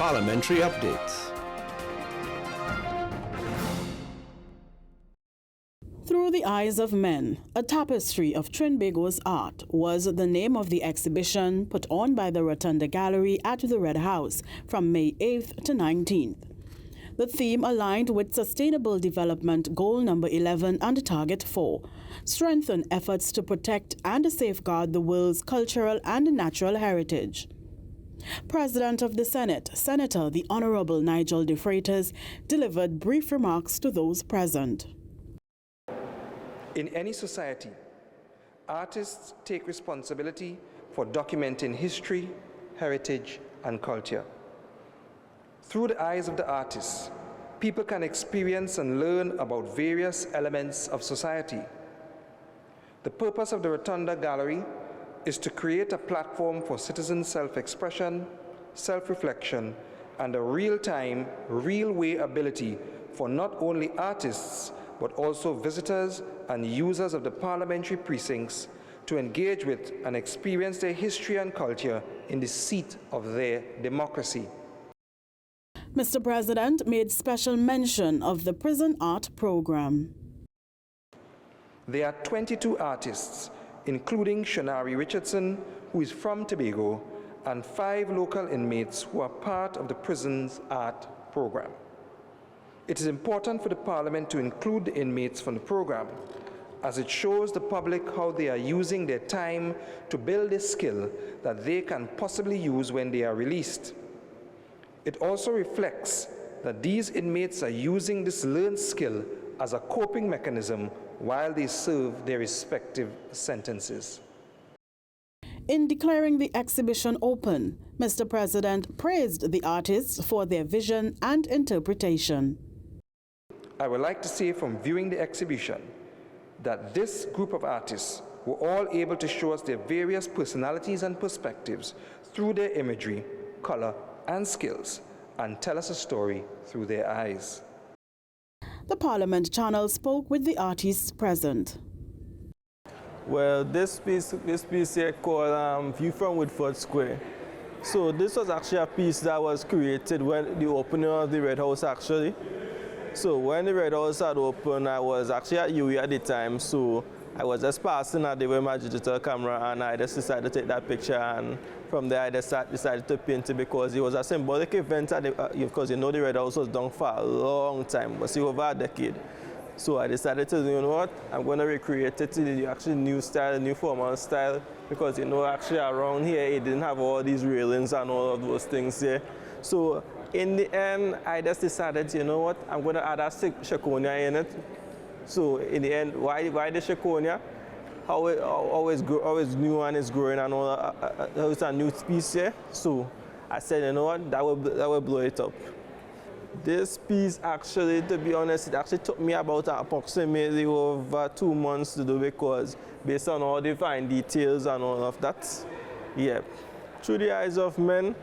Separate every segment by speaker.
Speaker 1: Parliamentary updates.
Speaker 2: Through the Eyes of Men, a tapestry of Trinbago's art was the name of the exhibition put on by the Rotunda Gallery at the Red House from May 8th to 19th. The theme aligned with Sustainable Development Goal number 11 and Target 4, strengthen efforts to protect and safeguard the world's cultural and natural heritage. President of the Senate, Senator the Honorable Nigel De Freitas, delivered brief remarks to those present.
Speaker 3: In any society, artists take responsibility for documenting history, heritage, and culture. Through the eyes of the artists, people can experience and learn about various elements of society. The purpose of the Rotunda Gallery is to create a platform for citizen self-expression, self-reflection, and a real-time, real-way ability for not only artists, but also visitors and users of the parliamentary precincts to engage with and experience their history and culture in the seat of their democracy.
Speaker 2: Mr. President made special mention of the prison art program.
Speaker 3: There are 22 artists, including Shonari Richardson, who is from Tobago, and 5 local inmates who are part of the prison's art program. It is important for the Parliament to include the inmates from the program, as it shows the public how they are using their time to build a skill that they can possibly use when they are released. It also reflects that these inmates are using this learned skill as a coping mechanism while they serve their respective sentences.
Speaker 2: In declaring the exhibition open, Mr. President praised the artists for their vision and interpretation.
Speaker 3: I would like to say from viewing the exhibition that this group of artists were all able to show us their various personalities and perspectives through their imagery, color, and skills, and tell us a story through their eyes.
Speaker 2: The Parliament channel spoke with the artists present.
Speaker 4: Well, this piece here called View from Woodford Square. So this was actually a piece that was created when the opening of the Red House actually. So when the Red House had opened, I was actually at UE at the time, so I was just passing that day with my digital camera, and I just decided to take that picture, and from there I just decided to paint it because it was a symbolic event, because you know the Red House was down for a long time, but see, over a decade. So I decided to, you know what, I'm going to recreate it in the actually new style, new formal style, because you know actually around here it didn't have all these railings and all of those things here. So in the end, I just decided, you know what, I'm going to add a Shakonia in it. So in the end, why the Shakonia? How it's new and it's growing and all, how it's a new piece here. So I said, you know what, that will blow it up. This piece actually, to be honest, it actually took me about approximately over 2 months to do, because based on all the fine details and all of that, yeah. Through the Eyes of Men,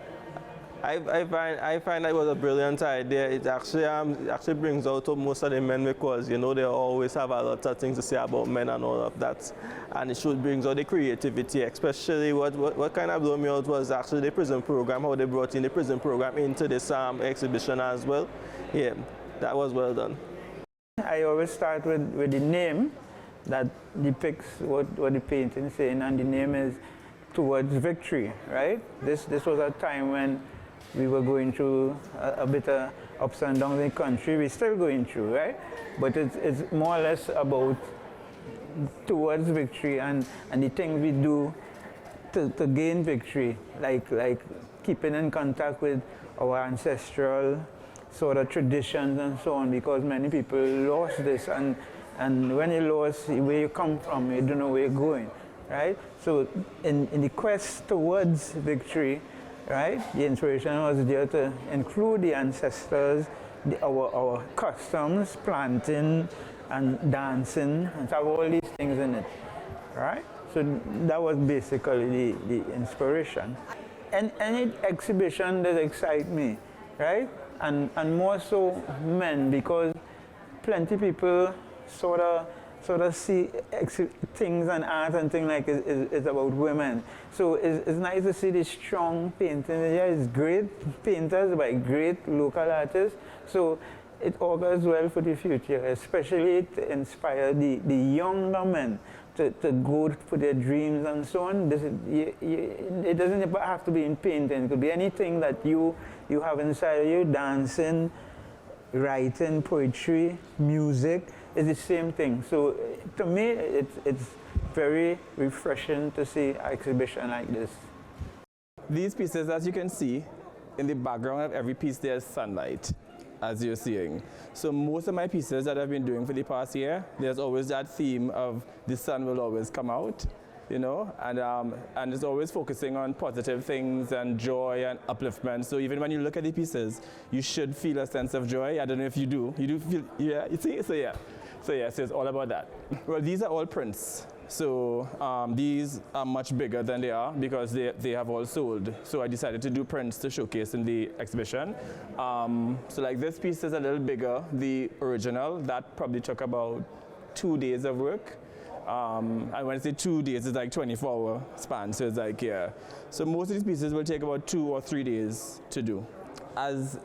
Speaker 4: I find that it was a brilliant idea. It actually brings out most of the men, because you know they always have a lot of things to say about men and all of that, and it should bring out the creativity. Especially what kind of blew me out was actually the prison program, how they brought in the prison program into this exhibition as well. Yeah, that was well done.
Speaker 5: I always start with the name that depicts what the painting is saying, and the name is Towards Victory, right? This was a time when we were going through a bit of ups and downs in the country. We're still going through, right? But it's more or less about towards victory and the things we do to gain victory, like keeping in contact with our ancestral sort of traditions and so on, because many people lost this, and when you lost where you come from, you don't know where you're going, right? So in the quest towards victory, right, the inspiration was there to include the ancestors, our customs, planting and dancing, and have all these things in it, right? So that was basically the inspiration. And any exhibition that excites me, right? And more so men, because plenty people sort of sort of see things and art and things like is about women. So it's nice to see these strong paintings. Yeah, it's great painters by great local artists. So it augurs well for the future, especially to inspire the younger men to go for their dreams and so on. It doesn't have to be in painting. It could be anything that you have inside of you, dancing, writing, poetry, music. It's the same thing. So to me, it's very refreshing to see an exhibition like this.
Speaker 4: These pieces, as you can see, in the background of every piece there's sunlight, as you're seeing. So most of my pieces that I've been doing for the past year, there's always that theme of the sun will always come out, you know, and it's always focusing on positive things and joy and upliftment. So even when you look at the pieces, you should feel a sense of joy. I don't know if you do. You do feel, yeah, you see? So yeah. So it's all about that. Well, these are all prints. So these are much bigger than they are because they have all sold. So I decided to do prints to showcase in the exhibition. So like this piece is a little bigger, the original. That probably took about 2 days of work. And when I say 2 days, it's like 24-hour span. So it's like, yeah. So most of these pieces will take about 2 or 3 days to do. As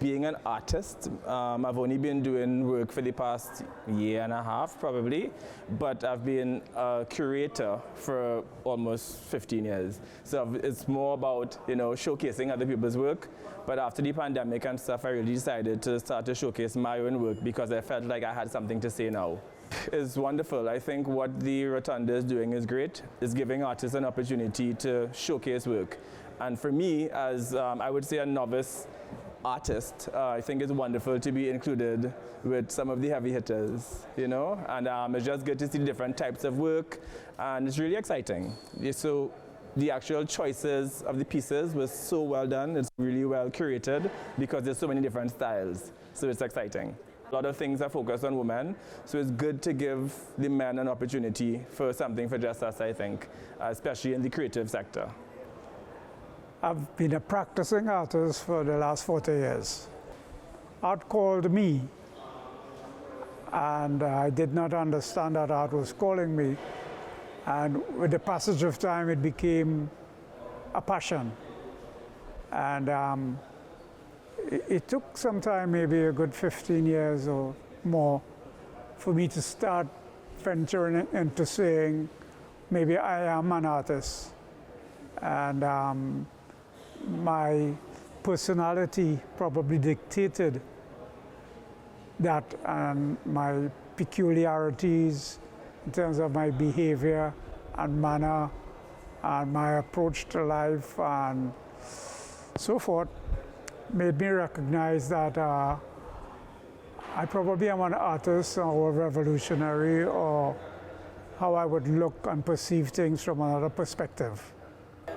Speaker 4: being an artist, I've only been doing work for the past year and a half, probably, but I've been a curator for almost 15 years. So it's more about, you know, showcasing other people's work. But after the pandemic and stuff, I really decided to start to showcase my own work because I felt like I had something to say now. It's wonderful. I think what the Rotunda is doing is great. It's giving artists an opportunity to showcase work. And for me, as I would say a novice artist, I think it's wonderful to be included with some of the heavy hitters, you know, and it's just good to see different types of work, and it's really exciting. So the actual choices of the pieces was so well done. It's really well curated because there's so many different styles, so it's exciting. A lot of things are focused on women, so it's good to give the men an opportunity for something for just us, I think, especially in the creative sector.
Speaker 1: I've been a practicing artist for the last 40 years. Art called me, and I did not understand that art was calling me. And with the passage of time, it became a passion. And it took some time, maybe a good 15 years or more, for me to start venturing into saying, maybe I am an artist. And my personality probably dictated that, and my peculiarities in terms of my behavior and manner and my approach to life and so forth made me recognize that I probably am an artist or a revolutionary, or how I would look and perceive things from another perspective.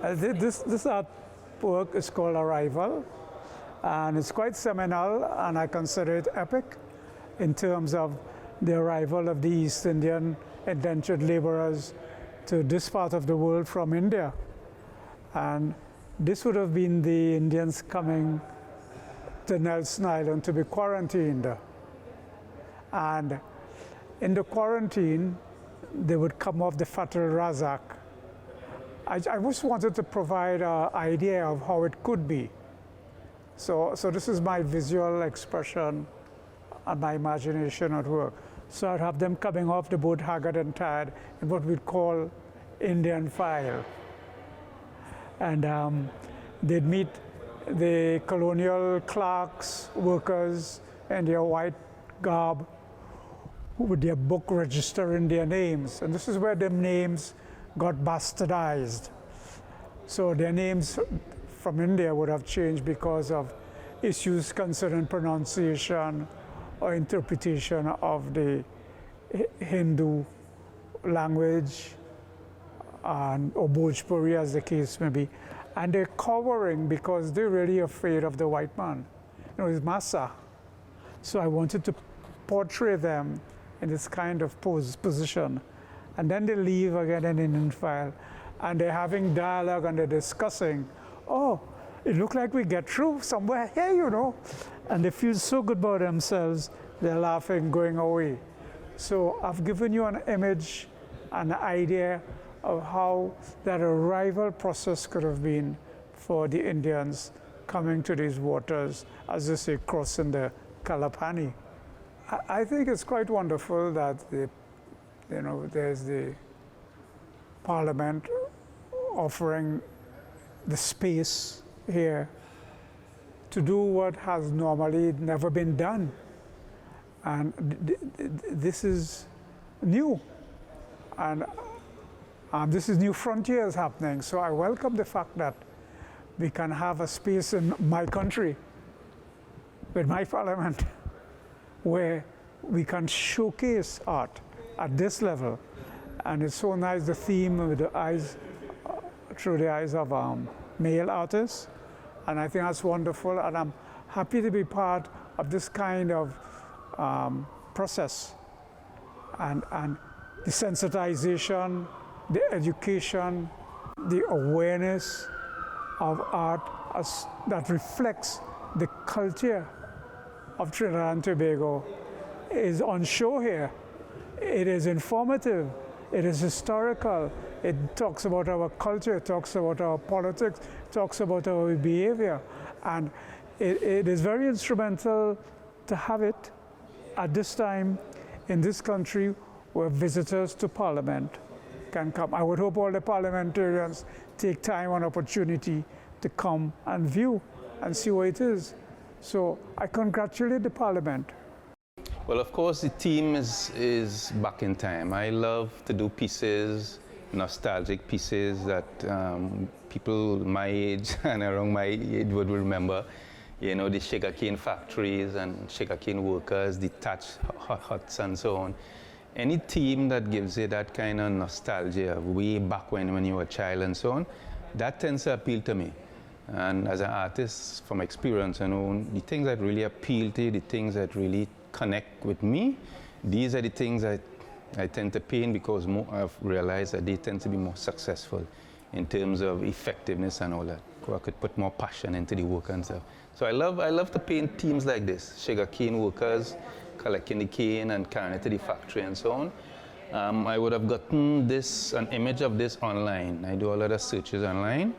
Speaker 1: This artwork is called Arrival, and it's quite seminal, and I consider it epic in terms of the arrival of the East Indian indentured laborers to this part of the world from India. And this would have been the Indians coming to Nelson Island to be quarantined. And in the quarantine, they would come off the Fatal Razak. I just wanted to provide an idea of how it could be. So this is my visual expression and my imagination at work. So I'd have them coming off the boat haggard and tired in what we'd call Indian file. And they'd meet the colonial clerks, workers in their white garb, with their book registering their names. And this is where their names got bastardized. So their names from India would have changed because of issues concerning pronunciation or interpretation of the Hindu language, or Bhojpuri, as the case may be. And they're cowering because they're really afraid of the white man. You know, it's massa. So I wanted to portray them in this kind of position. And then they leave again in Indian file, and they're having dialogue and they're discussing, oh, it looked like we get through somewhere here, you know. And they feel so good about themselves, they're laughing, going away. So I've given you an image, an idea of how that arrival process could have been for the Indians coming to these waters, as they say, crossing the Kalapani. I think it's quite wonderful that there's the Parliament offering the space here to do what has normally never been done. And this is new. And this is new frontiers happening. So I welcome the fact that we can have a space in my country, with my parliament, where we can showcase art at this level. And it's so nice, the theme with the eyes, through the eyes of male artists. And I think that's wonderful. And I'm happy to be part of this kind of process. And the sensitization, the education, the awareness of art that reflects the culture of Trinidad and Tobago is on show here. It is informative, it is historical, it talks about our culture, it talks about our politics, it talks about our behavior, and it is very instrumental to have it at this time in this country where visitors to Parliament can come. I would hope all the parliamentarians take time and opportunity to come and view and see what it is. So I congratulate the Parliament.
Speaker 6: Well, of course, the theme is back in time. I love to do pieces, nostalgic pieces that people my age and around my age would remember. You know, the sugarcane factories and sugarcane workers, the thatched huts and so on. Any theme that gives you that kind of nostalgia way back when you were a child and so on, that tends to appeal to me. And as an artist, from experience, you know, the things that really appeal to you, the things that really connect with me, these are the things that I tend to paint because I've realized that they tend to be more successful in terms of effectiveness and all that. I could put more passion into the work and stuff. So I love to paint themes like this, sugarcane workers collecting the cane and carrying it to the factory and so on. I would have gotten an image of this online. I do a lot of searches online,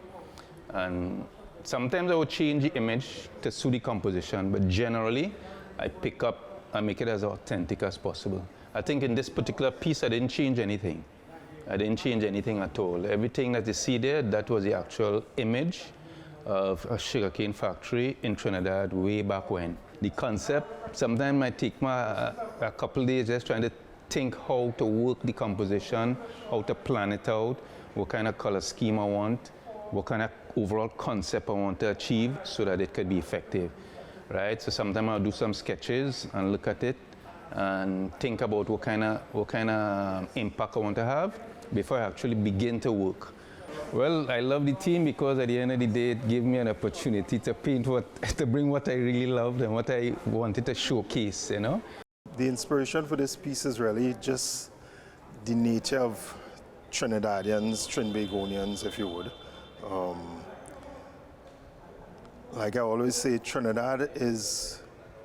Speaker 6: and sometimes I would change the image to suit the composition, but generally I pick up and make it as authentic as possible. I think in this particular piece I didn't change anything. I didn't change anything at all. Everything that you see there, that was the actual image of a sugarcane factory in Trinidad way back when. The concept sometimes might take me a couple days just trying to think how to work the composition, how to plan it out, what kind of color scheme I want, what kind of overall concept I want to achieve so that it could be effective, right? So sometimes I'll do some sketches and look at it and think about what kind of impact I want to have before I actually begin to work. Well, I love the theme because at the end of the day, it gave me an opportunity to paint to bring what I really loved and what I wanted to showcase, you know.
Speaker 7: The inspiration for this piece is really just the nature of Trinidadians, Trinbagonians, if you would. Like I always say, Trinidad is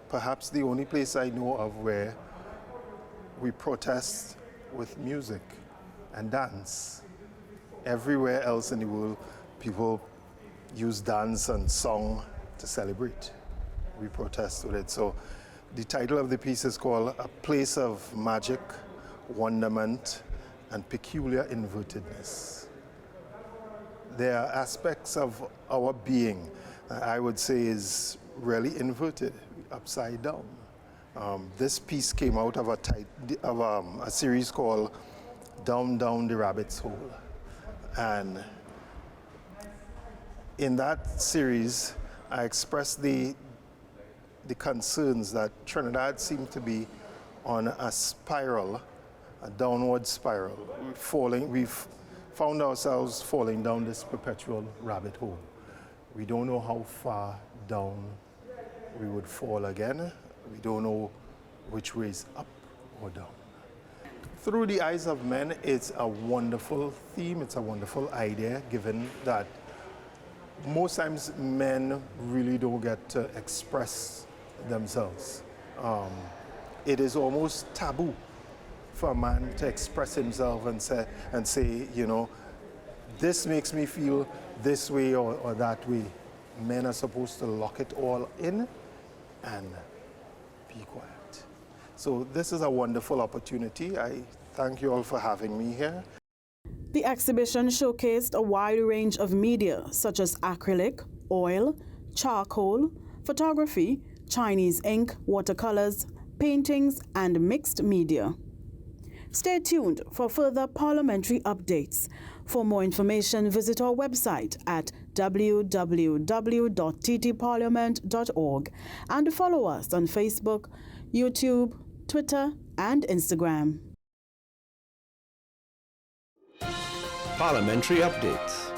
Speaker 7: perhaps the only place I know of where we protest with music and dance. Everywhere else in the world, people use dance and song to celebrate. We protest with it. So the title of the piece is called A Place of Magic, Wonderment, and Peculiar Invertedness. There are aspects of our being I would say is really inverted, upside down. This piece came out of a series called Down, Down the Rabbit's Hole. And in that series, I expressed the concerns that Trinidad seemed to be on a spiral, a downward spiral. We've found ourselves falling down this perpetual rabbit hole. We don't know how far down we would fall again. We don't know which way is up or down. Through the Eyes of Men, it's a wonderful theme, it's a wonderful idea, given that most times men really don't get to express themselves. It is almost taboo for a man to express himself and say, you know, this makes me feel this way or that way. Men are supposed to lock it all in and be quiet. So this is a wonderful opportunity. I thank you all for having me here.
Speaker 2: The exhibition showcased a wide range of media such as acrylic, oil, charcoal, photography, Chinese ink, watercolors, paintings, and mixed media. Stay tuned for further parliamentary updates. For more information, visit our website at www.ttparliament.org and follow us on Facebook, YouTube, Twitter, and Instagram.
Speaker 8: Parliamentary updates.